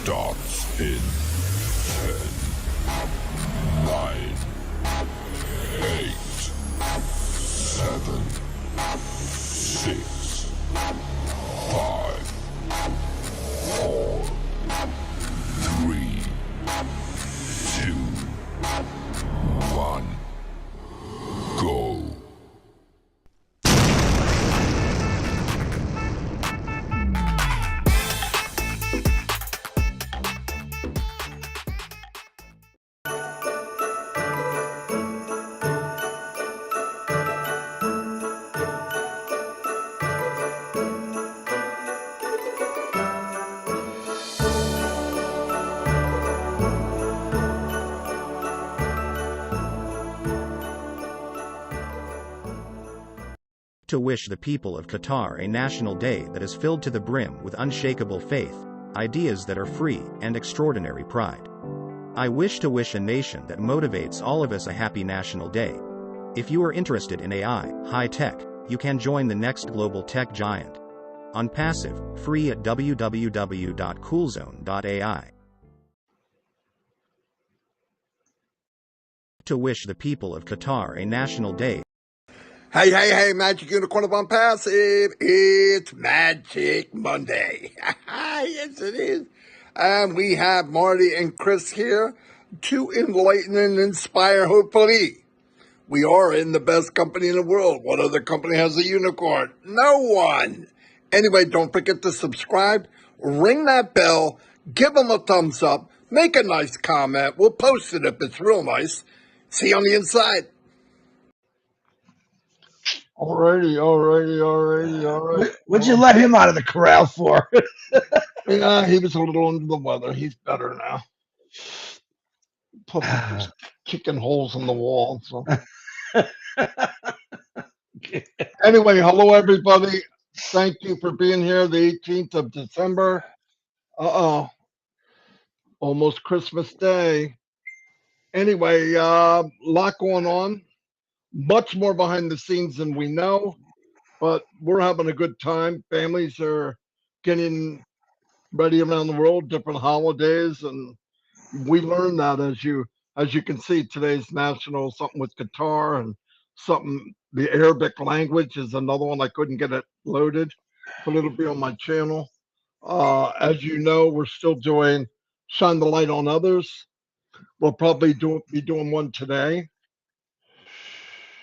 starts in 10, 9, 8, 7, 6, 5, 4, 3, 2, 1, go. To wish the people of Qatar a national day that is filled to the brim with unshakable faith, ideas that are free, and extraordinary pride. I wish to wish a nation that motivates all of us a happy national day. If you are interested in AI, high tech, you can join the next global tech giant. Onpassive, free at www.coolzone.ai. To wish the people of Qatar a national day. Hey, Magic Unicorn of Onpassive. It's Magic Monday. Yes, it is. And we have Marty and Chris here to enlighten and inspire, hopefully. We are in the best company in the world. What other company has a unicorn? No one. Anyway, don't forget to subscribe, ring that bell, give them a thumbs up, make a nice comment. We'll post it if it's real nice. See you on the inside. Alrighty. What'd you let him out of the corral for? Yeah, he was a little under the weather. He's better now. Plus, he's kicking holes in the wall. So. Anyway, hello, everybody. Thank you for being here the 18th of December. Almost Christmas Day. Anyway, lot going on. Much more behind the scenes than we know, but we're having a good time. Families are getting ready around the world, different holidays, and we learned that as you can see, today's national something with Qatar and something. The Arabic language is another one. I couldn't get it loaded, but it'll be on my channel. As you know, we're still doing Shine the Light on Others. We'll probably be doing one today,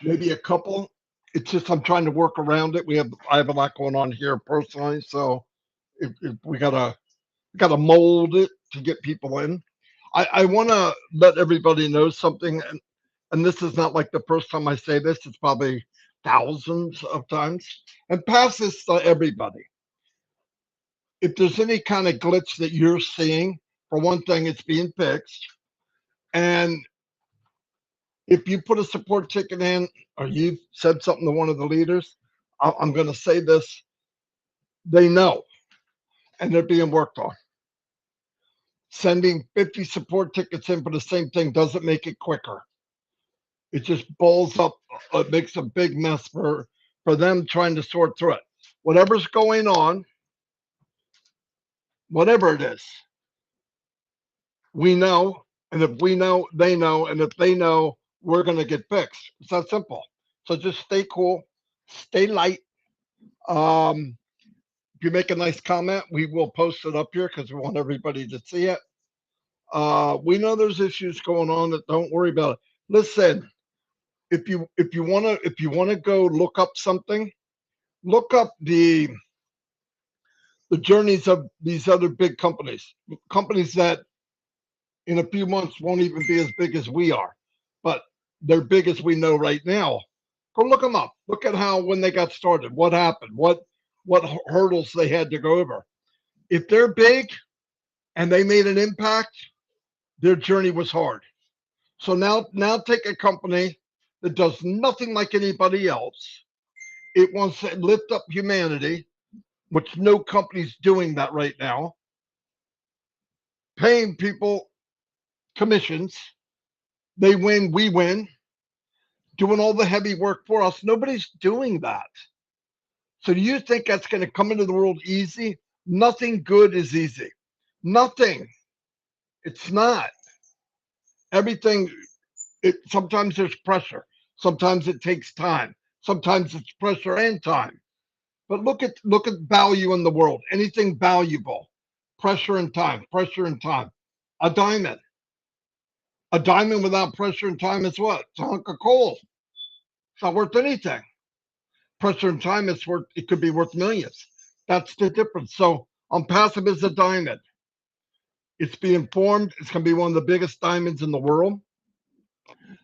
maybe a couple. It's just I'm trying to work around it. I have a lot going on here personally, so if we gotta mold it to get people in. I want to let everybody know something, and this is not like the first time I say this. It's probably thousands of times, and pass this to everybody. If there's any kind of glitch that you're seeing, for one thing, it's being fixed. And if you put a support ticket in, or you've said something to one of the leaders, I'm going to say this, they know, and they're being worked on. Sending 50 support tickets in for the same thing doesn't make it quicker. It just balls up. It makes a big mess for them trying to sort through it. Whatever's going on, whatever it is, we know. And if we know, they know. And if they know, we're going to get fixed. It's that simple. So just stay cool, stay light. If you make a nice comment, we will post it up here because we want everybody to see it. We know there's issues going on that don't worry about it. Listen, if you wanna go look up something, look up the journeys of these other big companies that in a few months won't even be as big as we are, but they're big as we know right now. Go look them up. Look at how when they got started, what happened, what hurdles they had to go over. If they're big and they made an impact, their journey was hard. So now take a company that does nothing like anybody else. It wants to lift up humanity, which no company's doing that right now. Paying people commissions. They win, we win. Doing all the heavy work for us. Nobody's doing that. So do you think that's going to come into the world easy? Nothing good is easy. Nothing. It's not. Everything, sometimes there's pressure. Sometimes it takes time. Sometimes it's pressure and time. But look at value in the world. Anything valuable, pressure and time, pressure and time. A diamond. A diamond without pressure and time is what? It's a hunk of coal. It's not worth anything. Pressure and time is worth, it could be worth millions. That's the difference. So Onpassive is a diamond. It's being formed. It's going to be one of the biggest diamonds in the world.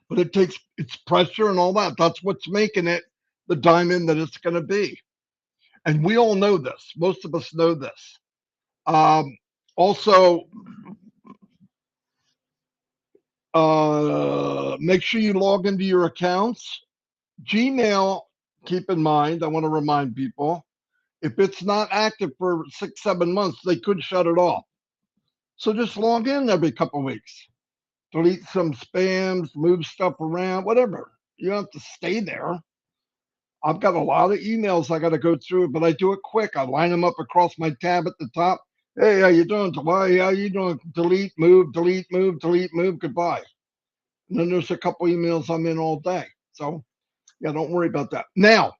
But it takes its pressure and all that. That's what's making it the diamond that it's going to be. And we all know this. Most of us know this. Also, make sure you log into your accounts. Gmail, keep in mind, I want to remind people, if it's not active for 6-7 months, they could shut it off. So just log in every couple of weeks. Delete some spams, move stuff around, whatever. You don't have to stay there. I've got a lot of emails I got to go through, but I do it quick. I line them up across my tab at the top. Hey, how you doing? Why? How you doing? Delete, move, delete, move, delete, move. Goodbye. And then there's a couple emails I'm in all day. So yeah, don't worry about that. Now,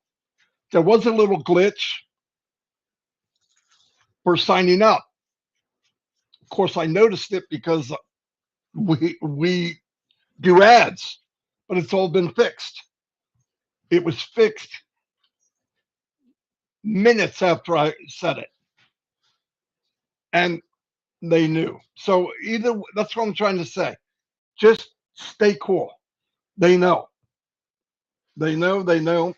there was a little glitch for signing up. Of course, I noticed it because we do ads, but it's all been fixed. It was fixed minutes after I said it, and they knew. So either that's what I'm trying to say. Just stay cool. They know. They know. They know.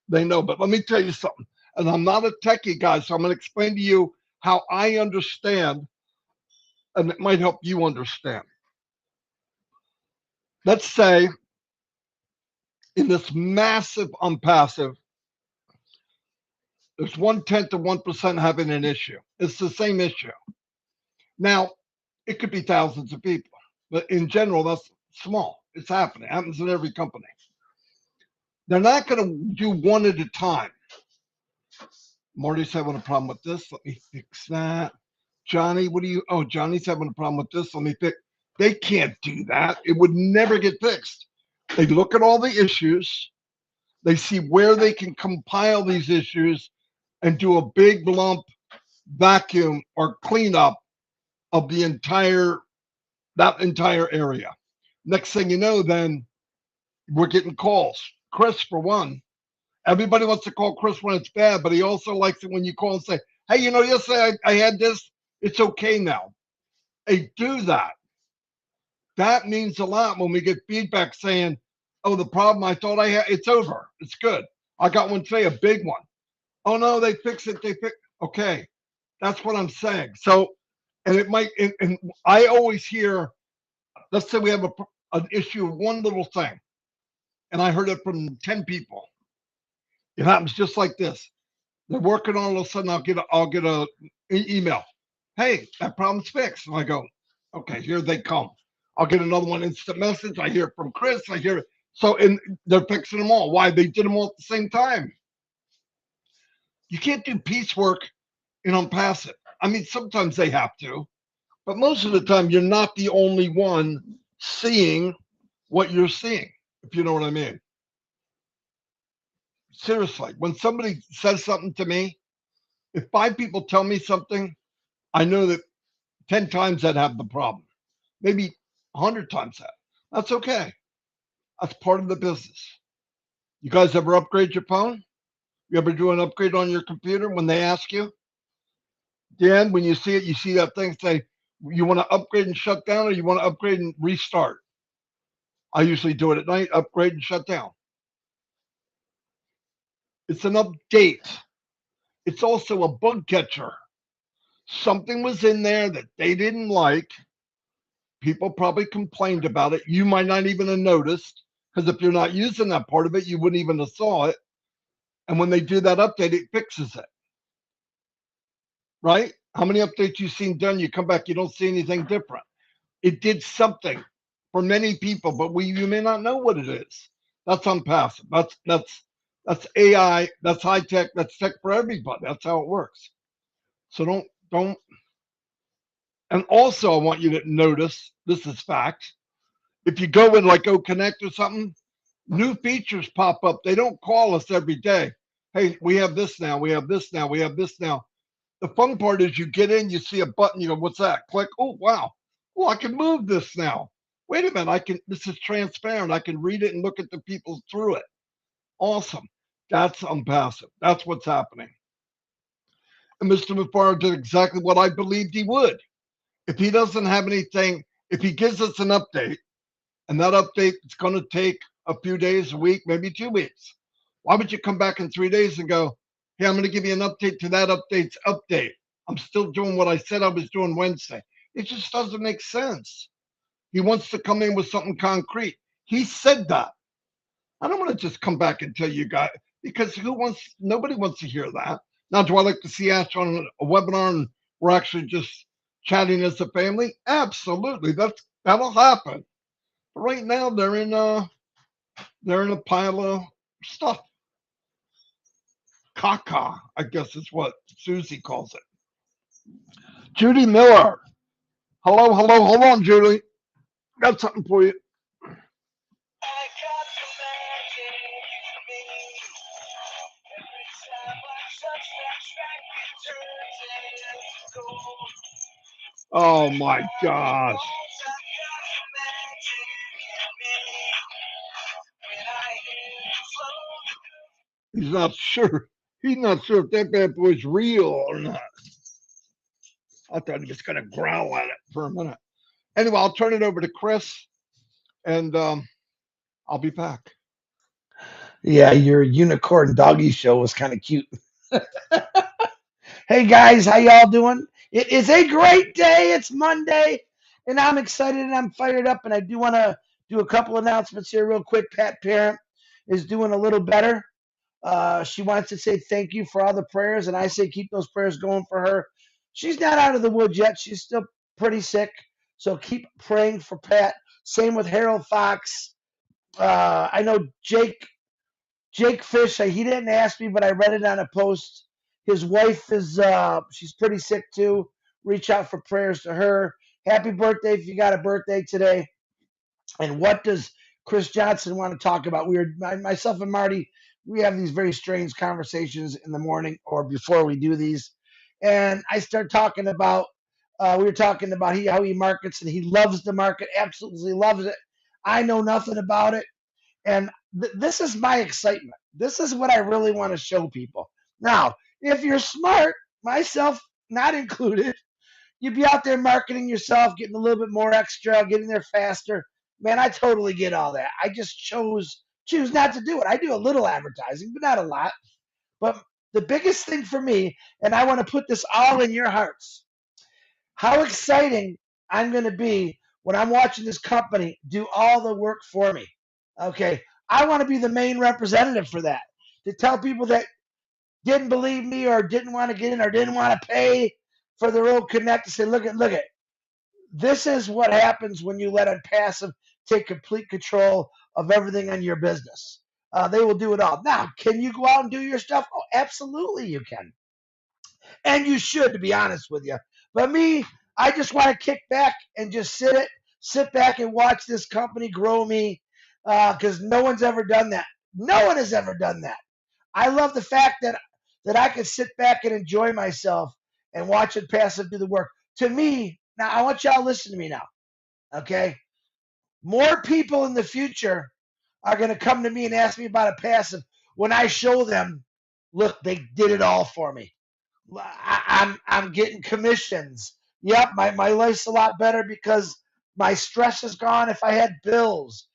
They know. But let me tell you something. And I'm not a techie guy, so I'm going to explain to you how I understand, and it might help you understand. Let's say in this massive Onpassive, there's 1/10 of 1% having an issue. It's the same issue. Now, it could be thousands of people, but in general, that's small. It's happening. It happens in every company. They're not going to do one at a time. Marty's having a problem with this. Let me fix that. Johnny, what do you? Oh, Johnny's having a problem with this. Let me fix. They can't do that. It would never get fixed. They look at all the issues. They see where they can compile these issues and do a big lump vacuum or cleanup of that entire area. Next thing you know, then we're getting calls. Chris, for one, everybody wants to call Chris when it's bad, but he also likes it when you call and say, hey, yesterday I had this. It's okay now. Hey, do that. That means a lot when we get feedback saying, oh, the problem I thought I had, it's over. It's good. I got one today, a big one. Oh, no, they fix it. Okay. That's what I'm saying. So, and it might, and I always hear, let's say we have an issue of one little thing, and I heard it from 10 people. It happens just like this. They're working on it, all of a sudden I'll get an email. Hey, that problem's fixed. And I go, okay, here they come. I'll get another one, instant message. I hear it from Chris. I hear it. So, and they're fixing them all. Why? They did them all at the same time. You can't do piecework in Onpassive. I mean, sometimes they have to, but most of the time you're not the only one seeing what you're seeing, if you know what I mean. Seriously, when somebody says something to me, if 5 people tell me something, I know that 10 times I'd have the problem, maybe 100 times that. That's okay. That's part of the business. You guys ever upgrade your phone? You ever do an upgrade on your computer when they ask you? Dan, when you see it, you see that thing say, you want to upgrade and shut down, or you want to upgrade and restart? I usually do it at night, upgrade and shut down. It's an update. It's also a bug catcher. Something was in there that they didn't like. People probably complained about it. You might not even have noticed, because if you're not using that part of it, you wouldn't even have saw it. And when they do that update, it fixes it. Right? How many updates you've seen done? You come back, you don't see anything different. It did something for many people, but you may not know what it is. That's Onpassive. That's AI. That's high tech. That's tech for everybody. That's how it works. So don't And also, I want you to notice this is fact. If you go in like Go Connect or something, new features pop up. They don't call us every day. Hey, we have this now. We have this now. We have this now. The fun part is you get in, you see a button, you go, what's that? Click. Oh, wow. Oh, I can move this now. Wait a minute. This is transparent. I can read it and look at the people through it. Awesome. That's Onpassive. That's what's happening. And Mr. McFarland did exactly what I believed he would. If he doesn't have anything, if he gives us an update, and that update is going to take a few days, a week, maybe 2 weeks, why would you come back in 3 days and go, hey, I'm going to give you an update to that update's update? I'm still doing what I said I was doing Wednesday. It just doesn't make sense. He wants to come in with something concrete. He said that. I don't want to just come back and tell you guys because nobody wants to hear that. Now, do I like to see Ash on a webinar and we're actually just chatting as a family? Absolutely. That'll happen. But right now they're in a pile of stuff. Caca, I guess is what Susie calls it. Judy Miller. Hello, hello, hold on, Judy. Got something for you. Oh my gosh. He's not sure. He's not sure if that bad boy's real or not. I thought he was going to growl at it for a minute. Anyway, I'll turn it over to Chris, and I'll be back. Yeah, your unicorn doggy show was kind of cute. Hey guys, how y'all doing? It is a great day. It's Monday, and I'm excited and I'm fired up. And I do want to do a couple announcements here, real quick. Pat Parent is doing a little better. She wants to say thank you for all the prayers, and I say keep those prayers going for her. She's not out of the woods yet. She's still pretty sick, so keep praying for Pat. Same with Harold Fox. I know Jake Fish. He didn't ask me, but I read it on a post. His wife is she's pretty sick too. Reach out for prayers to her. Happy birthday if you got a birthday today. And what does Chris Johnson want to talk about? Myself and Marty, we have these very strange conversations in the morning or before we do these. And I start talking about, we were talking about how he markets and he loves the market, absolutely loves it. I know nothing about it. And this is my excitement. This is what I really want to show people. Now, if you're smart, myself not included, you'd be out there marketing yourself, getting a little bit more extra, getting there faster. Man, I totally get all that. I just choose not to do it. I do a little advertising, but not a lot. But the biggest thing for me, and I want to put this all in your hearts, how exciting I'm going to be when I'm watching this company do all the work for me. Okay. I want to be the main representative for that, to tell people that didn't believe me or didn't want to get in or didn't want to pay for their own connect to say, look at, this is what happens when you let Onpassive take complete control of everything in your business. They will do it all. Now, can you go out and do your stuff? Oh, absolutely you can. And you should, to be honest with you. But me, I just want to kick back and just sit back and watch this company grow me because no one's ever done that. No one has ever done that. I love the fact that I can sit back and enjoy myself and watch Onpassive do the work. To me, now I want y'all to listen to me now, okay? More people in the future are going to come to me and ask me about Onpassive when I show them, look, they did it all for me. I'm getting commissions. Yep, my life's a lot better because my stress is gone if I had bills.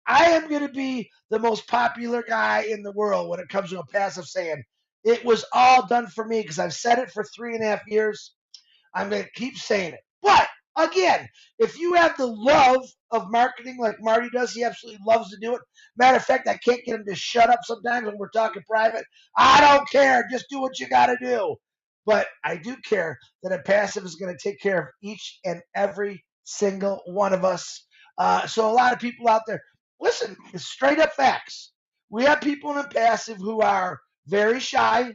I am going to be the most popular guy in the world when it comes to Onpassive saying it was all done for me because I've said it for 3.5 years. I'm going to keep saying it. But again, if you have the love of marketing like Marty does, he absolutely loves to do it. Matter of fact, I can't get him to shut up sometimes when we're talking private. I don't care. Just do what you got to do. But I do care that Onpassive is going to take care of each and every single one of us. So a lot of people out there, listen, it's straight up facts. We have people in Onpassive who are very shy,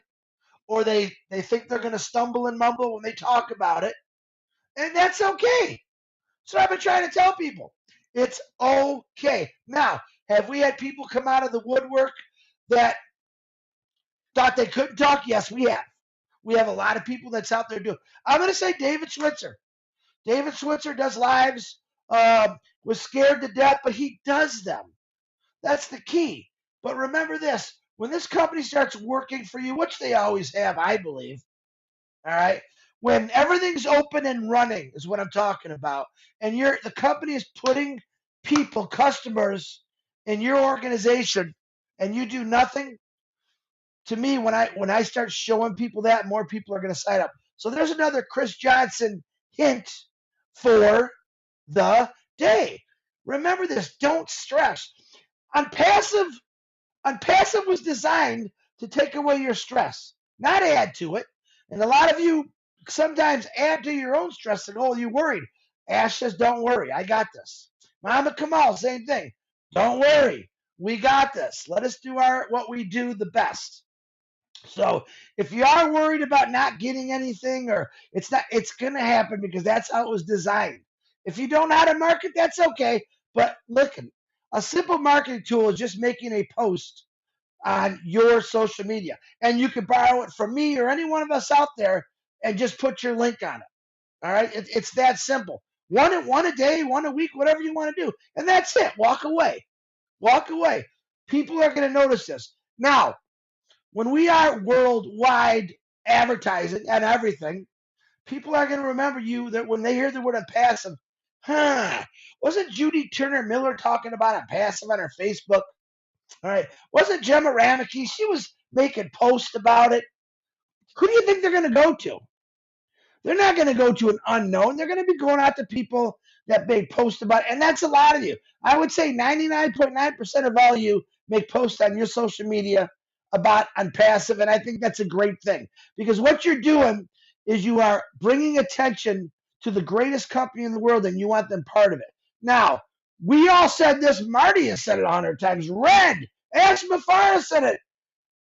or they think they're going to stumble and mumble when they talk about it. And that's okay. So I've been trying to tell people it's okay. Now, have we had people come out of the woodwork that thought they couldn't talk? Yes, we have. We have a lot of people that's out there doing. I'm going to say David Switzer. David Switzer does lives. Was scared to death, but he does them. That's the key. But remember this: when this company starts working for you, which they always have, I believe, all right, when everything's open and running is what I'm talking about, and the company is putting people, customers in your organization, and you do nothing, to me, when I start showing people that, more people are going to sign up. So there's another Chris Johnson hint for the day. Remember this: don't stress. Onpassive, Onpassive was designed to take away your stress, not add to it. And a lot of you sometimes add to your own stress and, oh, you worried. Ash says, don't worry, I got this. Mama Kamal, same thing. Don't worry, we got this. Let us do what we do the best. So if you are worried about not getting anything, or it's gonna happen because that's how it was designed. If you don't know how to market, that's okay. But look, a simple marketing tool is just making a post on your social media. And you can borrow it from me or any one of us out there and just put your link on it. All right. It's that simple. One a day, one a week, whatever you want to do. And that's it. Walk away. Walk away. People are going to notice this. Now, when we are worldwide advertising and everything, people are going to remember you that when they hear the word Onpassive, wasn't Judy Turner Miller talking about Onpassive on her Facebook? All right. Wasn't Gemma Rameke? She was making posts about it. Who do you think they're going to go to? They're not going to go to an unknown. They're going to be going out to people that make posts about it. And that's a lot of you. I would say 99.9% of all you make posts on your social media about Onpassive. And I think that's a great thing because what you're doing is you are bringing attention to the greatest company in the world and you want them part of it. Now, we all said this. Marty has said it 100 times. Red. Ash Mafara said it.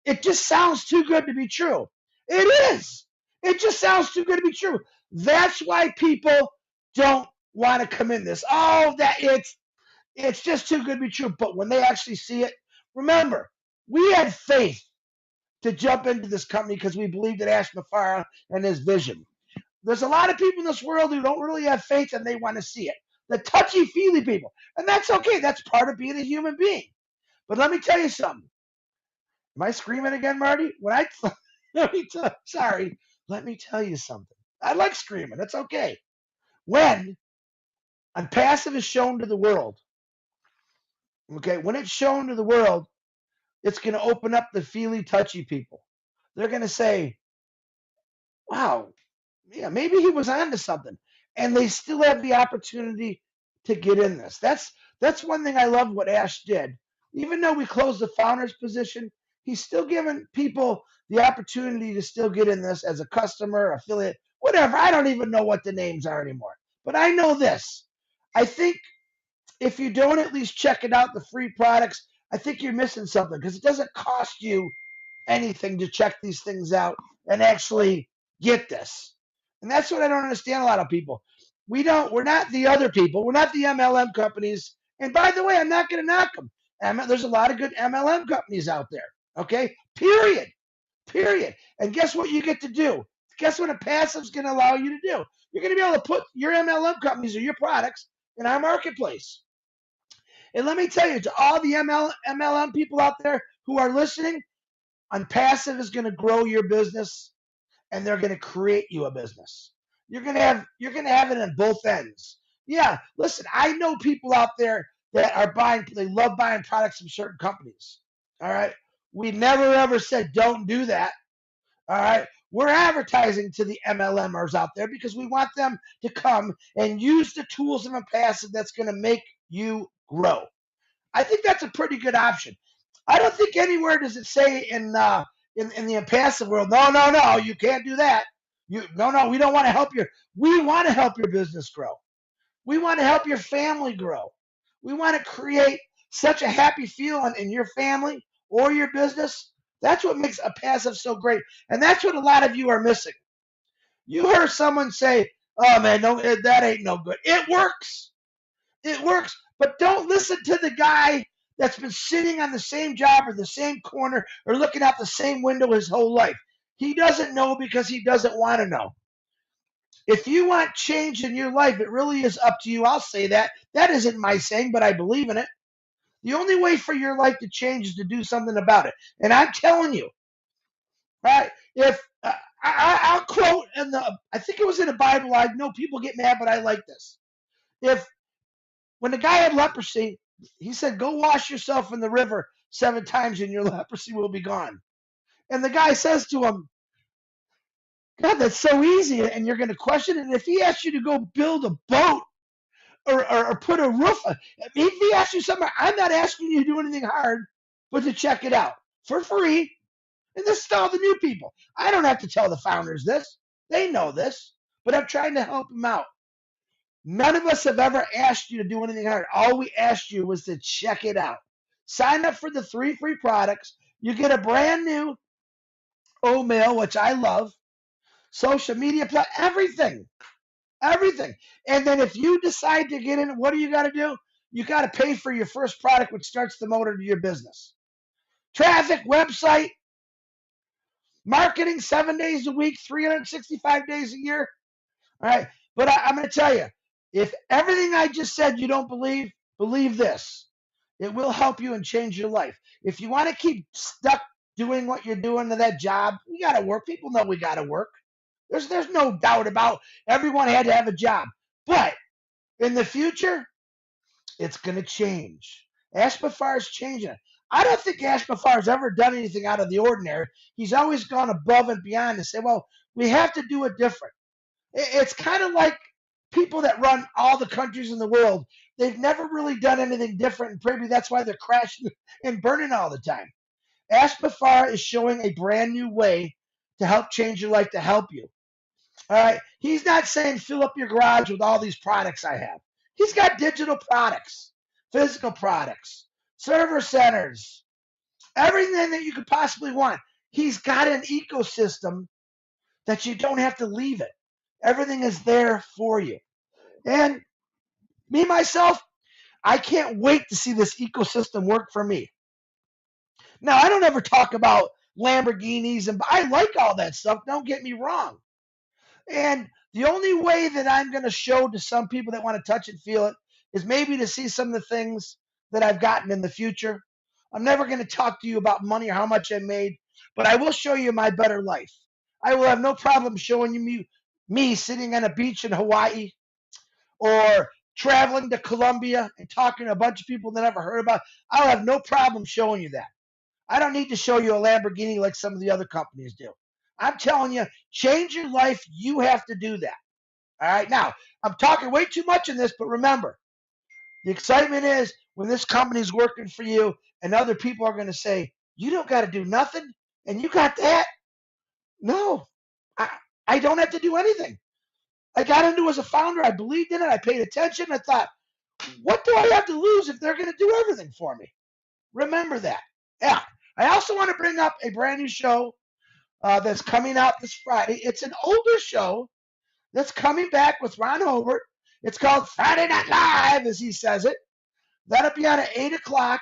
It just sounds too good to be true. It is. It just sounds too good to be true. That's why people don't want to come in this. Oh, that it's just too good to be true. But when they actually see it, remember, we had faith to jump into this company because we believed in Ash Mafara and his vision. There's a lot of people in this world who don't really have faith and they want to see it. The touchy-feely people. And that's okay. That's part of being a human being. But let me tell you something. Am I screaming again, Marty? Sorry. Let me tell you something. I like screaming. That's okay. When Onpassive is shown to the world, okay, when it's shown to the world, it's going to open up the feely, touchy people. They're going to say, wow, yeah, maybe he was onto something. And they still have the opportunity to get in this. That's one thing I love what Ash did. Even though we closed the founder's position, he's still giving people the opportunity to still get in this as a customer, affiliate, whatever. I don't even know what the names are anymore. But I know this. I think if you don't at least check it out, the free products, I think you're missing something because it doesn't cost you anything to check these things out and actually get this. And that's what I don't understand a lot of people. We're not the other people. We're not the MLM companies. And by the way, I'm not going to knock them. There's a lot of good MLM companies out there. Okay? Period. Period. And guess what you get to do? Guess what Onpassive's going to allow you to do? You're going to be able to put your MLM companies or your products in our marketplace. And let me tell you, to all the MLM people out there who are listening, Onpassive is going to grow your business and they're going to create you a business. You're going to have it on both ends. Yeah, listen, I know people out there that are they love buying products from certain companies. All right. We never ever said don't do that. All right. We're advertising to the MLMers out there because we want them to come and use the tools of Onpassive that's going to make you grow. I think that's a pretty good option. I don't think anywhere does it say in the Onpassive world, no, you can't do that. No, we don't want to help we want to help your business grow. We want to help your family grow. We want to create such a happy feeling in your family or your business. That's what makes Onpassive so great. And that's what a lot of you are missing. You heard someone say, Oh man, no, that ain't no good. It works. It works. But don't listen to the guy that's been sitting on the same job or the same corner or looking out the same window his whole life. He doesn't know because he doesn't want to know. If you want change in your life, it really is up to you. I'll say that. That isn't my saying, but I believe in it. The only way for your life to change is to do something about it. And I'm telling you, right? If I'll quote in the, I think it was in the Bible. I know people get mad, but I like this. If when the guy had leprosy, he said, "Go wash yourself in the river 7 times, and your leprosy will be gone." And the guy says to him, "God, that's so easy, and you're going to question it." And if he asks you to go build a boat or put a roof, if he asks you something, I'm not asking you to do anything hard, but to check it out for free. And this is all the new people. I don't have to tell the founders this. They know this, but I'm trying to help them out. None of us have ever asked you to do anything hard. All we asked you was to check it out. Sign up for the 3 free products. You get a brand new oatmeal, which I love, social media, everything, everything. And then if you decide to get in, what do you got to do? You got to pay for your first product, which starts the motor to your business. Traffic, website, marketing 7 days a week, 365 days a year. All right. But I'm going to tell you, if everything I just said you don't believe, believe this. It will help you and change your life. If you want to keep stuck doing what you're doing to that job, we got to work. People know we got to work. There's no doubt about everyone had to have a job. But in the future, it's going to change. Ashbafar is changing. I don't think Ashbafar's ever done anything out of the ordinary. He's always gone above and beyond to say, well, we have to do it different. It's kind of like people that run all the countries in the world. They've never really done anything different, and maybe that's why they're crashing and burning all the time. Ashbafar is showing a brand new way to help change your life, to help you. All right. He's not saying fill up your garage with all these products I have. He's got digital products, physical products, server centers, everything that you could possibly want. He's got an ecosystem that you don't have to leave it. Everything is there for you. And me, myself, I can't wait to see this ecosystem work for me. Now, I don't ever talk about Lamborghinis, and I like all that stuff. Don't get me wrong. And the only way that I'm going to show to some people that want to touch and feel it is maybe to see some of the things that I've gotten in the future. I'm never going to talk to you about money or how much I made, but I will show you my better life. I will have no problem showing you me sitting on a beach in Hawaii or traveling to Colombia and talking to a bunch of people that never heard about. I'll have no problem showing you that. I don't need to show you a Lamborghini like some of the other companies do. I'm telling you, change your life, you have to do that. All right. Now, I'm talking way too much in this, but remember, the excitement is when this company's working for you and other people are going to say, you don't got to do nothing and you got that. No, I don't have to do anything. I got into it as a founder. I believed in it. I paid attention. I thought, what do I have to lose if they're going to do everything for me? Remember that. Yeah. I also want to bring up a brand new show that's coming out this Friday. It's an older show that's coming back with Ron Hobart. It's called Friday Night Live, as he says it. That'll be on at 8 o'clock.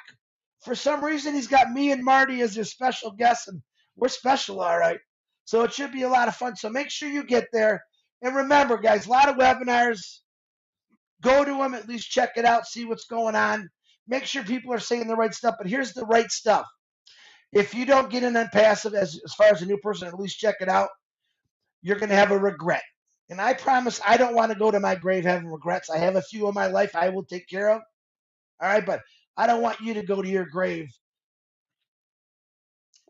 For some reason, he's got me and Marty as his special guests, and we're special, all right. So it should be a lot of fun. So make sure you get there. And remember, guys, a lot of webinars. Go to them, at least check it out, see what's going on. Make sure people are saying the right stuff. But here's the right stuff. If you don't get in Onpassive, as far as a new person, at least check it out, you're going to have a regret. And I promise I don't want to go to my grave having regrets. I have a few in my life I will take care of. All right, but I don't want you to go to your grave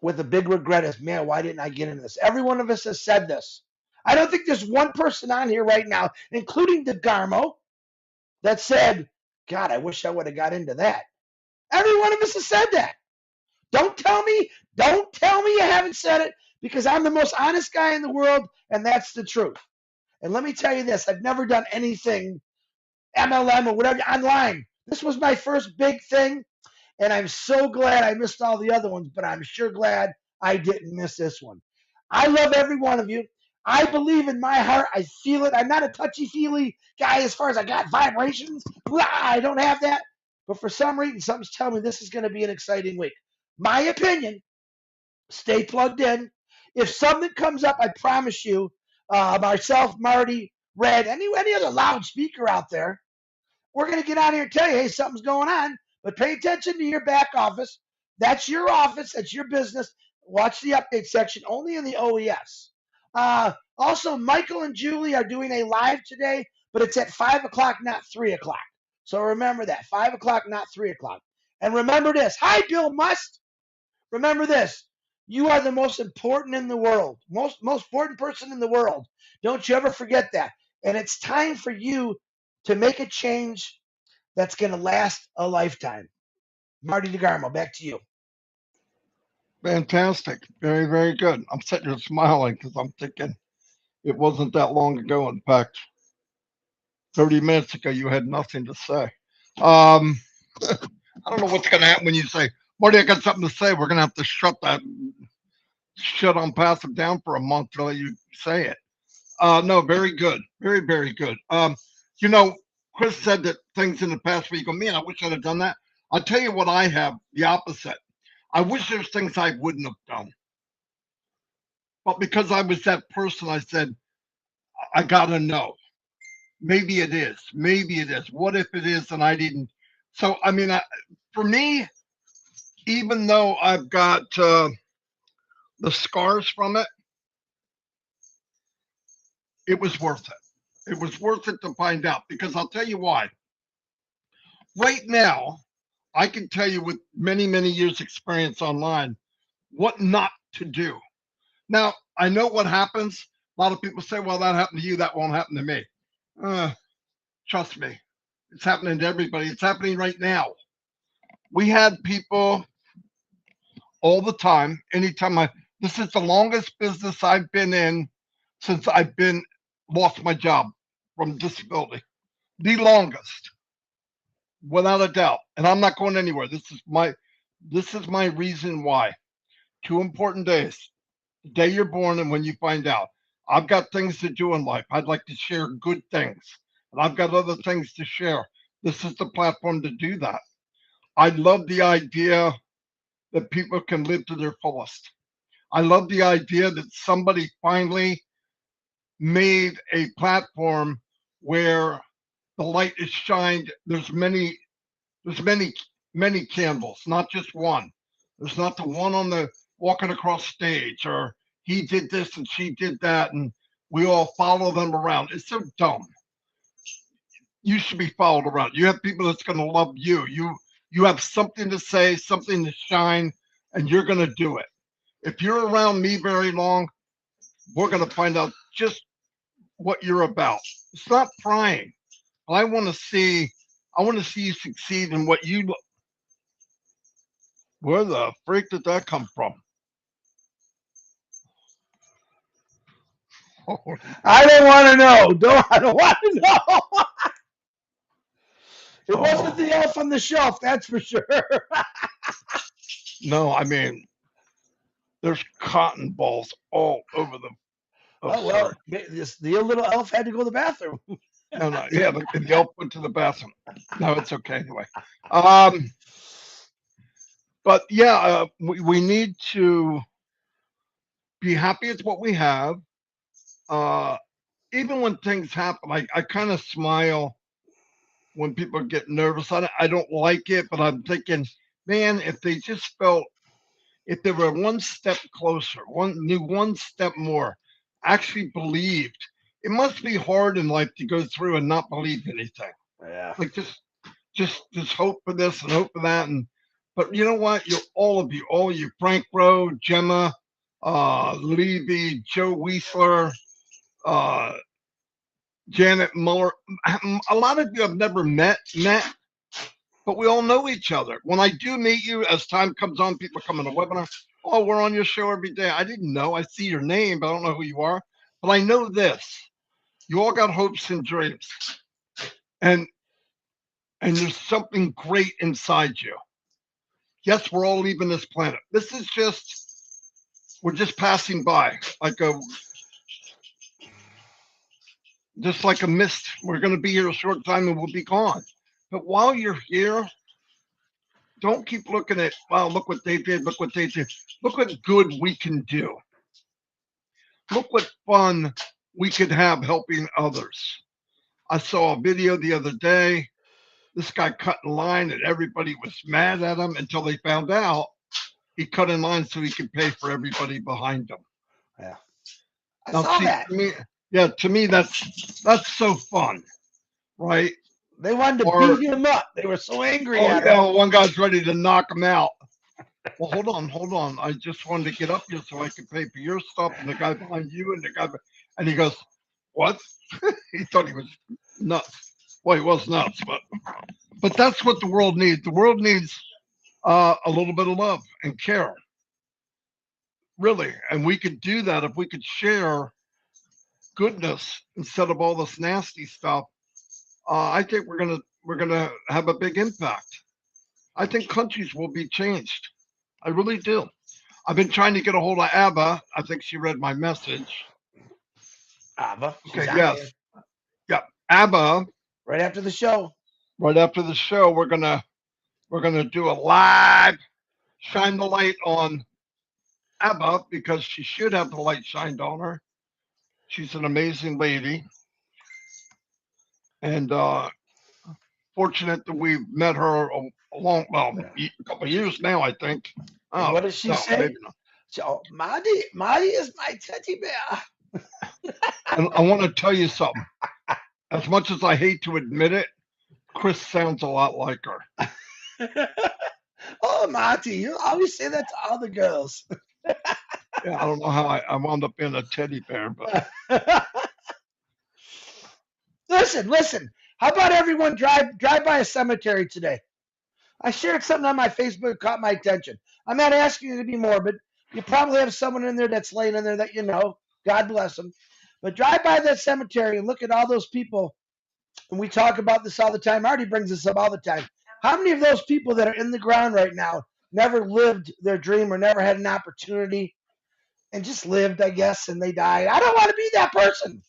with a big regret as, man, why didn't I get into this? Every one of us has said this. I don't think there's one person on here right now, including Degarmo, that said, God, I wish I would have got into that. Every one of us has said that. Don't tell me you haven't said it, because I'm the most honest guy in the world, and that's the truth. And let me tell you this, I've never done anything MLM or whatever online. This was my first big thing, and I'm so glad I missed all the other ones, but I'm sure glad I didn't miss this one. I love every one of you. I believe in my heart. I feel it. I'm not a touchy-feely guy as far as I got vibrations. Blah, I don't have that. But for some reason, something's telling me this is going to be an exciting week. My opinion, stay plugged in. If something comes up, I promise you, myself, Marty, Red, any other loudspeaker out there, we're going to get out here and tell you, hey, something's going on. But pay attention to your back office. That's your office. That's your business. Watch the update section only in the OES. Also, Michael and Julie are doing a live today, but it's at 5 o'clock, not 3 o'clock. So remember that, 5 o'clock, not 3 o'clock. And remember this. Hi, Bill Must. Remember this. You are the most important in the world, most important person in the world. Don't you ever forget that. And it's time for you to make a change that's going to last a lifetime. Marty Degarmo, back to you. Fantastic. Very, very good. I'm sitting here smiling because I'm thinking it wasn't that long ago. In fact, 30 minutes ago, you had nothing to say. I don't know what's going to happen when you say, Marty, I got something to say. We're going to have to shut that shit Onpassive down for a month to let you say it. No, very good. Very, very good. You know, Chris said that things in the past week, man, I wish I'd have done that. I'll tell you what I have, the opposite. I wish there's things I wouldn't have done. But because I was that person, I said, I got to know. Maybe it is. Maybe it is. What if it is and I didn't? So, I mean, for me, even though I've got the scars from it, it was worth it. It was worth it to find out because I'll tell you why. Right now, I can tell you with many, many years experience online what not to do. Now, I know what happens. A lot of people say, well, that happened to you. That won't happen to me. Trust me. It's happening to everybody. It's happening right now. We had people all the time. This is the longest business I've been in since I've lost my job from disability. The longest, without a doubt. And I'm not going anywhere. This is my reason why. 2 important days: the day you're born and when you find out. I've got things to do in life. I'd like to share good things, and I've got other things to share. This is the platform to do that. I love the idea that people can live to their fullest. I love the idea that somebody finally made a platform where the light is shined. There's many candles, not just one. There's not the one on the walking across stage, or he did this and she did that, and we all follow them around. It's so dumb. You should be followed around. You have people that's going to love you. You have something to say, something to shine, and you're going to do it. If you're around me very long, we're going to find out just what you're about. It's not prying. I want to see you succeed in what you. Where the freak did that come from? I don't want to know. I don't want to know. It wasn't the elf on the shelf, that's for sure. No, I mean, there's cotton balls all over them. Oh, well, the little elf had to go to the bathroom. No, yeah, the elf went to the bathroom. No, it's okay anyway. But yeah, we need to be happy with what we have. Even when things happen, I kind of smile when people get nervous. I don't like it, but I'm thinking, man, if they just felt, if they were one step closer, knew one step more, actually believed. It must be hard in life to go through and not believe anything. Yeah. Like just hope for this and hope for that. But you know what? All of you, Frank Rowe, Gemma, Levy, Joe Weisler, Janet Muller. A lot of you I've never met, but we all know each other. When I do meet you, as time comes on, people come on the webinar. Oh, we're on your show every day. I didn't know. I see your name, but I don't know who you are. But I know this: you all got hopes and dreams, and there's something great inside you. Yes, we're all leaving this planet. We're just passing by, like just like a mist. We're going to be here a short time and we'll be gone. But while you're here, don't keep looking at, wow, look what they did, look what they did. Look what good we can do. Look what fun we could have helping others. I saw a video the other day. This guy cut in line and everybody was mad at him until they found out he cut in line so he could pay for everybody behind him. Yeah. I Now, saw see, that. to me, that's so fun, right? They wanted to Or, beat him up. They were so angry oh at yeah, him. well, one guy's ready to knock him out. Well, hold on. I just wanted to get up here so I could pay for your stuff and the guy behind you and the guy, and he goes, what? He thought he was nuts. Well, he was nuts, but that's what the world needs. The world needs a little bit of love and care, really. And we could do that if we could share goodness instead of all this nasty stuff. I think we're gonna have a big impact. I think countries will be changed. I really do. I've been trying to get a hold of Abba. I think she read my message. Ava, she's Okay, on yes. here. Yeah. Abba, Right after the show. right after the show, we're gonna do a live shine the light on Abba because she should have the light shined on her. She's an amazing lady. And fortunate that we've met her a couple of years now, I think. And Oh, what does she no, say? maybe not. So, Marty is my teddy bear. And I want to tell you something. As much as I hate to admit it, Chris sounds a lot like her. Oh, Marty, you always say that to all the girls. Yeah, I don't know how I wound up being a teddy bear, but Listen. How about everyone drive by a cemetery today? I shared something on my Facebook that caught my attention. I'm not asking you to be morbid. You probably have someone in there that's laying in there that you know. God bless them. But drive by that cemetery and look at all those people. And we talk about this all the time. Marty brings this up all the time. How many of those people that are in the ground right now never lived their dream or never had an opportunity and just lived, I guess, and they died? I don't want to be that person.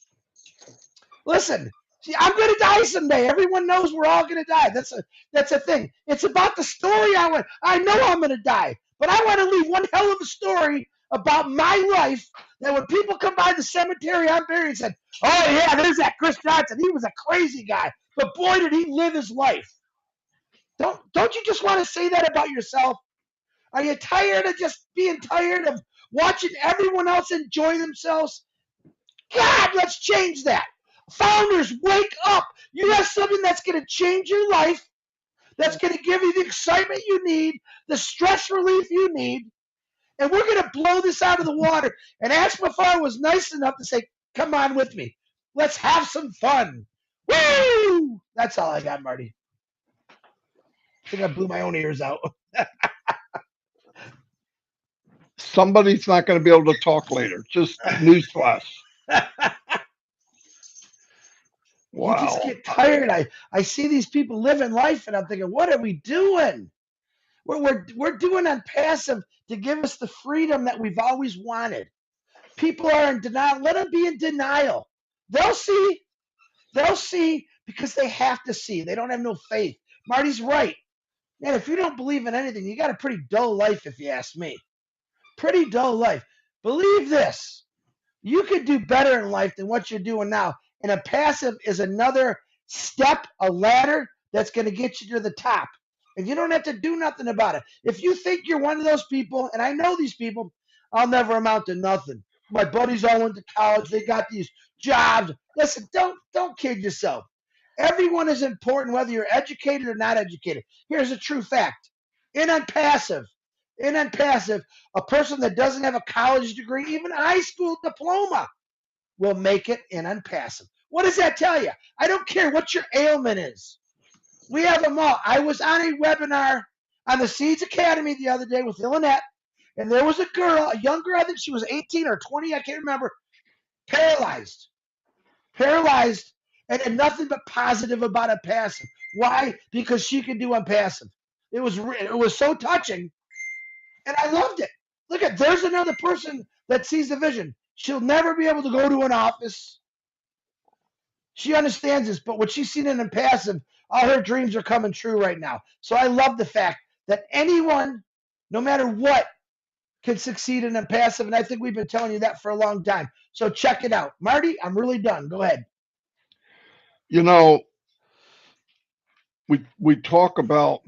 Listen, see, I'm going to die someday. Everyone knows we're all going to die. That's a thing. It's about the story I want. I know I'm going to die, but I want to leave one hell of a story about my life that when people come by the cemetery I'm buried and said, oh, yeah, there's that Chris Johnson. He was a crazy guy, but boy, did he live his life. Don't you just want to say that about yourself? Are you tired of just being tired of watching everyone else enjoy themselves? God, let's change that. Founders, wake up. You have something that's going to change your life, that's going to give you the excitement you need, the stress relief you need, and we're going to blow this out of the water. And Ashmafar was nice enough to say, come on with me. Let's have some fun. Woo! That's all I got, Marty. I think I blew my own ears out. somebody's not going to be able to talk later. Just newsflash. You just Wow. get tired. I see these people living life, and I'm thinking, what are we doing? We're doing Onpassive to give us the freedom that we've always wanted. People are in denial. Let them be in denial. They'll see. They'll see because they have to see. They don't have no faith. Marty's right. Man, if you don't believe in anything, you got a pretty dull life, if you ask me. Pretty dull life. Believe this. You could do better in life than what you're doing now. And Onpassive is another step, a ladder that's going to get you to the top. And you don't have to do nothing about it. If you think you're one of those people, and I know these people, I'll never amount to nothing. My buddies all went to college. They got these jobs. Listen, don't kid yourself. Everyone is important, whether you're educated or not educated. Here's a true fact. In Onpassive, a person that doesn't have a college degree, even a high school diploma, will make it in Onpassive. What does that tell you? I don't care what your ailment is. We have them all. I was on a webinar on the Seeds Academy the other day with Lynette, and there was a girl, a young girl, I think she was 18 or 20, I can't remember, paralyzed, and nothing but positive about Onpassive. Why? Because she could do Onpassive. It was so touching, and I loved it. Look at, there's another person that sees the vision. She'll never be able to go to an office. She understands this, but what she's seen in Onpassive, all her dreams are coming true right now. So I love the fact that anyone, no matter what, can succeed in Onpassive, and I think we've been telling you that for a long time. So check it out. Marty, I'm really done. Go ahead. You know, we talk about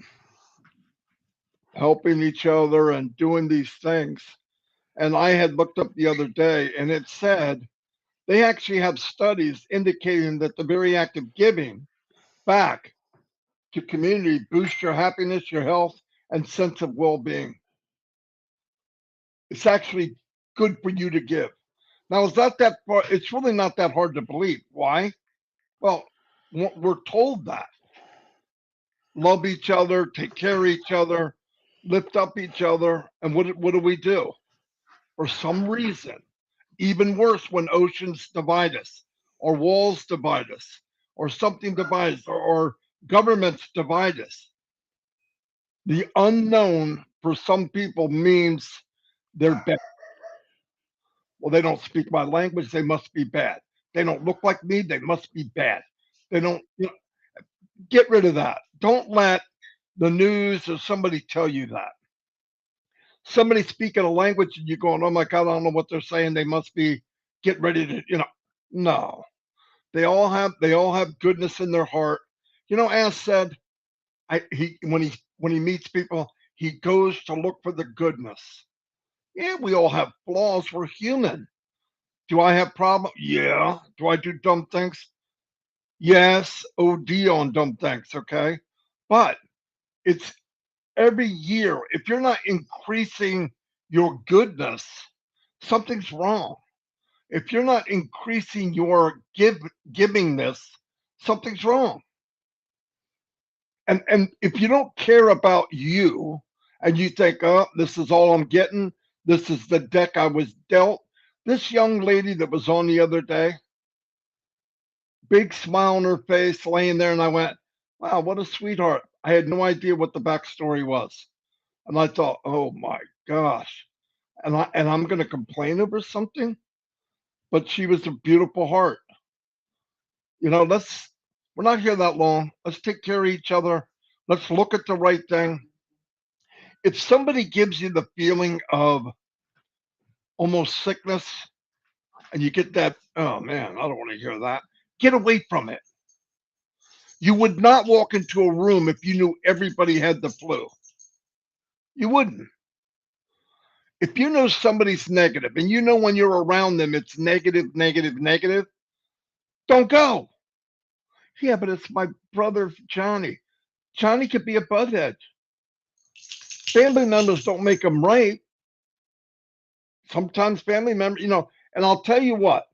helping each other and doing these things. And I had looked up the other day and it said they actually have studies indicating that the very act of giving back to community boosts your happiness, your health, and sense of well-being. It's actually good for you to give. Now, it's not that far, it's really not that hard to believe. Why? Well, we're told that. Love each other, take care of each other, lift up each other. And what do we do? For some reason, even worse when oceans divide us, or walls divide us, or something divides us, or governments divide us. The unknown for some people means they're bad. Well, they don't speak my language, they must be bad. They don't look like me, they must be bad. They don't, get rid of that. Don't let the news or somebody tell you that. Somebody speaking a language and you're going, oh my God, I don't know what they're saying. They must be get ready to, no. They all have goodness in their heart. As said, he when he meets people, he goes to look for the goodness. Yeah, we all have flaws. We're human. Do I have problems? Yeah. Do I do dumb things? Yes. OD on dumb things. Okay. But it's every year. If you're not increasing your goodness, something's wrong. If you're not increasing your givingness, something's wrong. And if you don't care about you and you think, oh, this is all I'm getting, this is the deck I was dealt. This young lady that was on the other day, big smile on her face, laying there, and I went, wow, what a sweetheart. I had no idea what the backstory was. And I thought, oh my gosh. And I'm gonna complain over something, but she was a beautiful heart. We're not here that long. Let's take care of each other. Let's look at the right thing. If somebody gives you the feeling of almost sickness and you get that, oh man, I don't want to hear that, get away from it. You would not walk into a room if you knew everybody had the flu. You wouldn't. If you know somebody's negative and you know when you're around them it's negative, negative, negative, don't go. Yeah, but it's my brother Johnny. Johnny could be a butthead. Family members don't make them right. Sometimes family members, and I'll tell you what,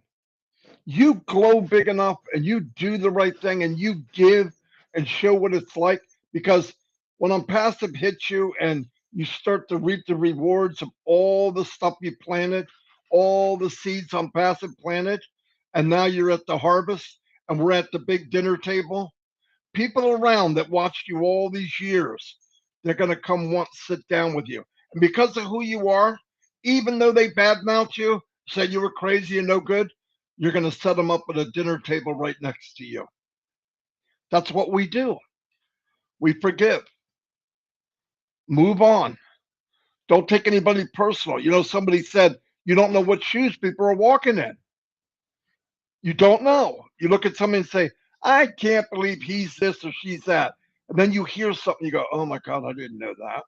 you glow big enough and you do the right thing and you give and show what it's like because when Onpassive hits you and you start to reap the rewards of all the stuff you planted, all the seeds Onpassive planted, and now you're at the harvest and we're at the big dinner table, people around that watched you all these years, they're going to come want to sit down with you. And because of who you are, even though they badmouth you, say you were crazy and no good, you're going to set them up at a dinner table right next to you. That's what we do. We forgive, move on. Don't take anybody personal. Somebody said, you don't know what shoes people are walking in. You don't know. You look at somebody and say, I can't believe he's this or she's that. And then you hear something, you go, oh my God, I didn't know that.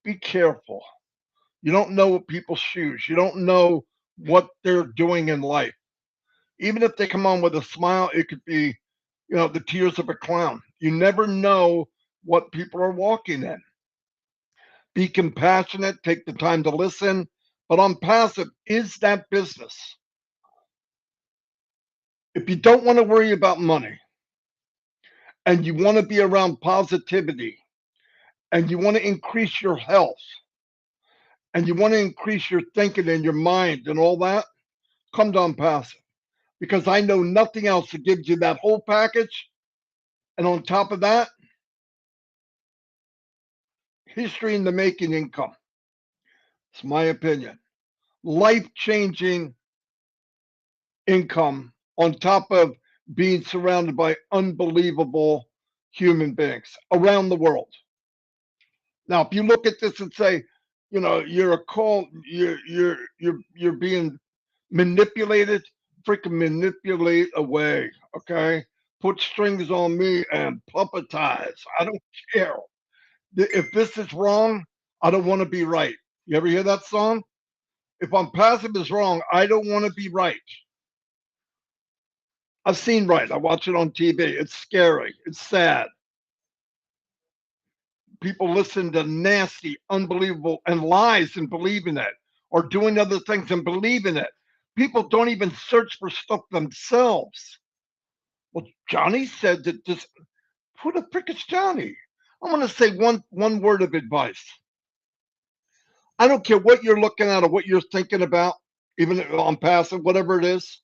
Be careful. You don't know people's shoes. You don't know what they're doing in life. Even if they come on with a smile, it could be, the tears of a clown. You never know what people are walking in. Be compassionate, take the time to listen. But Onpassive is that business. If you don't want to worry about money and you want to be around positivity and you want to increase your health and you want to increase your thinking and your mind and all that, come to Onpassive because I know nothing else that gives you that whole package. And on top of that, history in the making income. It's my opinion. Life changing income on top of being surrounded by unbelievable human beings around the world. Now, if you look at this and say, you're a call, you're being manipulated, freaking manipulate away. Okay, put strings on me and puppetize. I don't care. If this is wrong, I don't want to be right. You ever hear that song? If I'm passive is wrong, I don't want to be right. I've seen right. I watch it on TV. It's scary. It's sad. People listen to nasty, unbelievable, and lies and believe in it, or doing other things and believe in it. People don't even search for stuff themselves. Well, Johnny said that this. Who the frick is Johnny? I'm going to say one word of advice. I don't care what you're looking at or what you're thinking about, even on passive, whatever it is,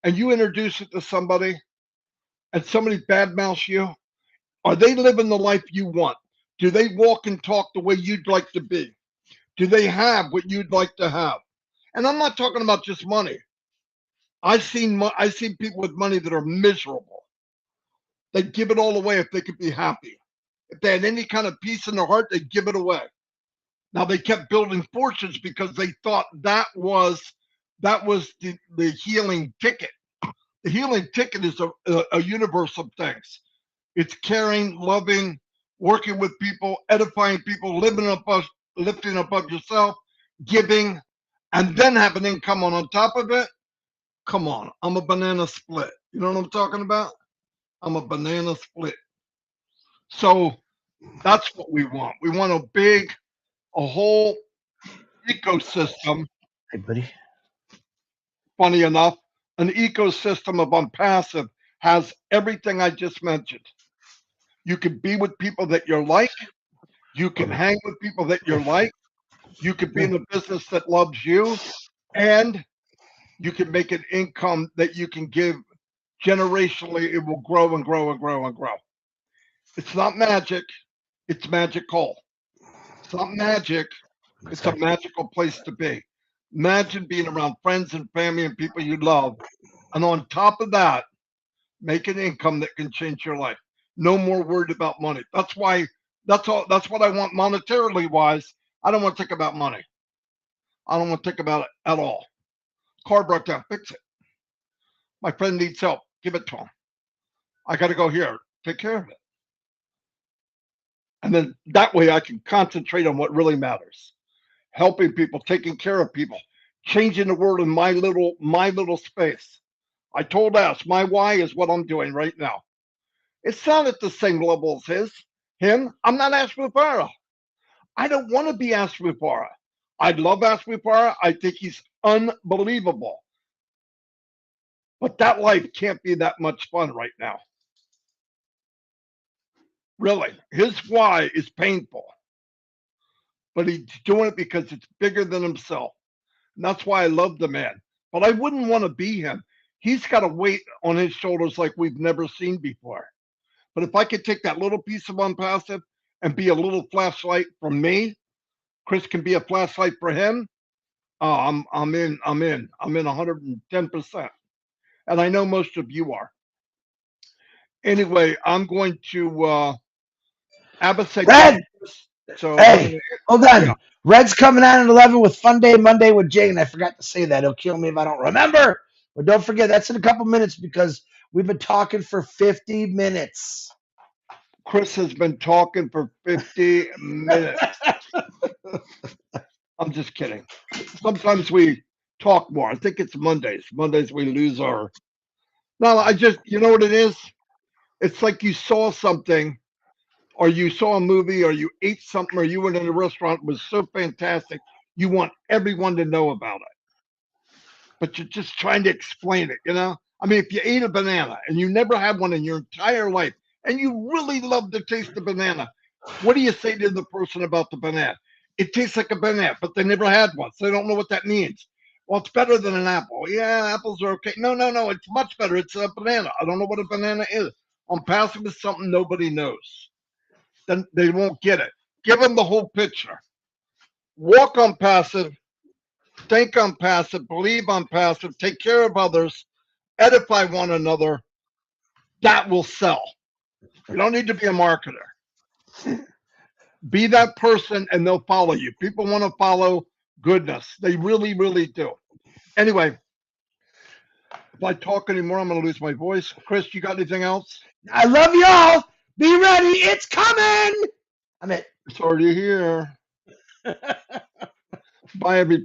and you introduce it to somebody, and somebody badmouths you. Are they living the life you want? Do they walk and talk the way you'd like to be? Do they have what you'd like to have? And I'm not talking about just money. I've seen people with money that are miserable. They'd give it all away if they could be happy. If they had any kind of peace in their heart, they'd give it away. Now they kept building fortunes because they thought that was the healing ticket. The healing ticket is a universe of things. It's caring, loving, working with people, edifying people, lifting above yourself, giving, and then have an income on top of it. Come on, I'm a banana split. You know what I'm talking about? I'm a banana split. So that's what we want. We want a whole ecosystem. Hey, buddy. Funny enough, an ecosystem of Onpassive has everything I just mentioned. You can be with people that you're like. You can hang with people that you're like. You could be in a business that loves you, and you can make an income that you can give generationally. It will grow and grow and grow and grow. It's not magic. It's magical. It's not magic. It's a magical place to be. Imagine being around friends and family and people you love. And on top of that, make an income that can change your life. No more worried about money. That's what I want monetarily wise. I don't want to think about money. I don't want to think about it at all. Car broke down, fix it. My friend needs help, give it to him. I got to go here, take care of it. And then that way I can concentrate on what really matters. Helping people, taking care of people, changing the world in my little space. I told Ash, my why is what I'm doing right now. It's not at the same level as him. I'm not Ash Mufara. I don't want to be Ash Mufara. I love Ash Mufara. I think he's unbelievable. But that life can't be that much fun right now. Really, his why is painful. But he's doing it because it's bigger than himself. And that's why I love the man. But I wouldn't want to be him. He's got a weight on his shoulders like we've never seen before. But if I could take that little piece of Onpassive and be a little flashlight for me, Chris can be a flashlight for him. Oh, I'm in 110%. And I know most of you are. Anyway, I'm going to say Red! so Hey, hold on. yeah. Red's coming on at 11 with Fun Day Monday with Jay, and I forgot to say that. He'll kill me if I don't remember. But don't forget, that's in a couple minutes because we've been talking for 50 minutes. Chris has been talking for 50 minutes. I'm just kidding. Sometimes we talk more. I think it's Mondays. Mondays we lose our. No, you know what it is? It's like you saw something, or you saw a movie, or you ate something, or you went in a restaurant. It was so fantastic. You want everyone to know about it. But you're just trying to explain it, you know? I mean, if you ate a banana and you never had one in your entire life, and you really love the taste of banana, what do you say to the person about the banana? It tastes like a banana, but they never had one, so they don't know what that means. Well, it's better than an apple. Yeah, apples are okay. No, it's much better. It's a banana. I don't know what a banana is. Onpassive is something nobody knows. Then they won't get it. Give them the whole picture. Walk Onpassive, think Onpassive, believe Onpassive, take care of others, edify one another, that will sell. You don't need to be a marketer. Be that person and they'll follow you. People want to follow goodness. They really, really do. Anyway, if I talk anymore, I'm going to lose my voice. Chris, you got anything else? I love y'all. Be ready. It's coming. I'm it. It's already here. Bye, everybody.